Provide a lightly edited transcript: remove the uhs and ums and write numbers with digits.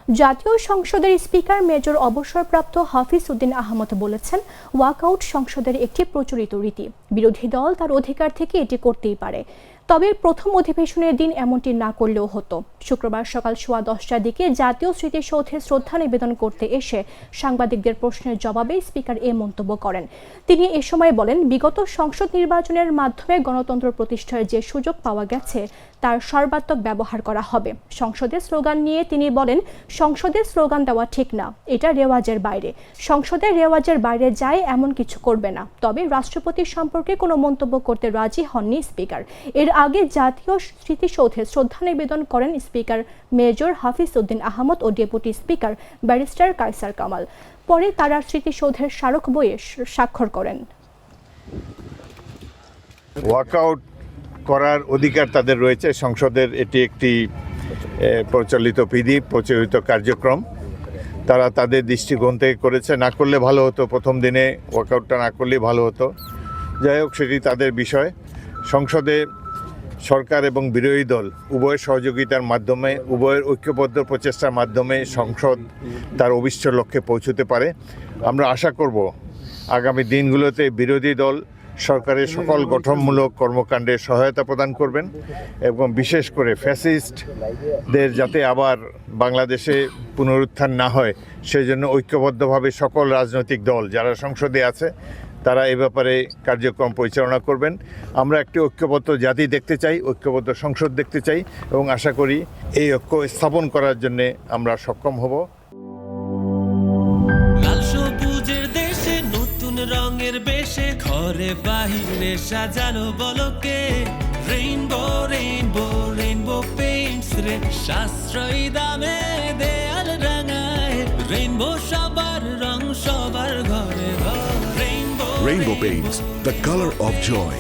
জাতীয় সংসদের speaker major অবসরপ্রাপ্ত হাফিজ উদ্দিন আহমদ বলেছেন, ওয়াকআউট সংসদের একটি প্রচলিত রীতি। বিরোধী দল তার অধিকার থেকে এটি করতেই পারে, তবে প্রথম অধিবেশনের দিন এমনটি না করলেও হতো। শুক্রবার সকাল 10:15টার দিকে জাতীয় স্মৃতিসৌধে শ্রদ্ধা নিবেদন করতে এসে সাংবাদিকদের প্রশ্নের জবাবে স্পিকার এ মন্তব্য করেন। তিনি এ সময় বলেন, বিগত সংসদ নির্বাচনের মাধ্যমে গণতন্ত্র প্রতিষ্ঠার যে সুযোগ পাওয়া গেছে তার সর্বাত্মক ব্যবহার করা হবে। সংসদের স্লোগান নিয়ে তিনি বলেন, সংসদের স্লোগান দেওয়া ঠিক না, এটা রেওয়াজের বাইরে। সংসদের রেওয়াজের বাইরে যায় এমন কিছু করবে না। তবে রাষ্ট্রপতি সম্পর্কে কোনো মন্তব্য করতে রাজি হননি স্পিকার। এর আগে জাতীয় স্মৃতিসৌধে শ্রদ্ধা নিবেদন করেন স্পিকার মেজর হাফিজ উদ্দিন আহমদ ও deputy speaker barrister Kaiser Kamal. পরে তারা স্মৃতিসৌধের স্মারক বইয়ে স্বাক্ষর করেন। ওয়াকআউট করার অধিকার তাদের রয়েছে। সংসদের এটি একটি প্রচলিত বিধি, প্রচলিত কার্যক্রম। তারা তাদের দৃষ্টিকোণ থেকে করেছে। না করলে ভালো হতো, প্রথম দিনে ওয়াকআউটটা না করলেই ভালো হতো। যাই হোক, সেটি তাদের বিষয়। সংসদে সরকার এবং বিরোধী দল উভয়ের সহযোগিতার মাধ্যমে, উভয়ের ঐক্যবদ্ধ প্রচেষ্টার মাধ্যমে সংসদ তার অভীষ্ট লক্ষ্যে পৌঁছতে পারে। আমরা আশা করব আগামী দিনগুলোতে বিরোধী দল সরকারের সকল গঠনমূলক কর্মকাণ্ডে সহায়তা প্রদান করবেন এবং বিশেষ করে ফ্যাসিস্টদের যাতে আবার বাংলাদেশে পুনরুত্থান না হয় সেই জন্য ঐক্যবদ্ধভাবে সকল রাজনৈতিক দল যারা সংসদে আছে তারা এ ব্যাপারে কার্যক্রম পরিচালনা করবেন। আমরা একটি ঐক্যবদ্ধ জাতি দেখতে চাই, ঐক্যবদ্ধ সংসদ দেখতে চাই এবং আশা করি এই ঐক্য স্থাপন করার জন্য আমরা সক্ষম হব। রঙের বেশে ঘরে বাহিরে সাজানো বলকে রেইনবো রেইনবো রেইনবো পেইন্টস রে সাশ্রয়ী দামে দেয়াল রাঙায় রেইনবো সবার রং সবার ঘরে ঘরে rainbow Rainbow Paints, the color of joy.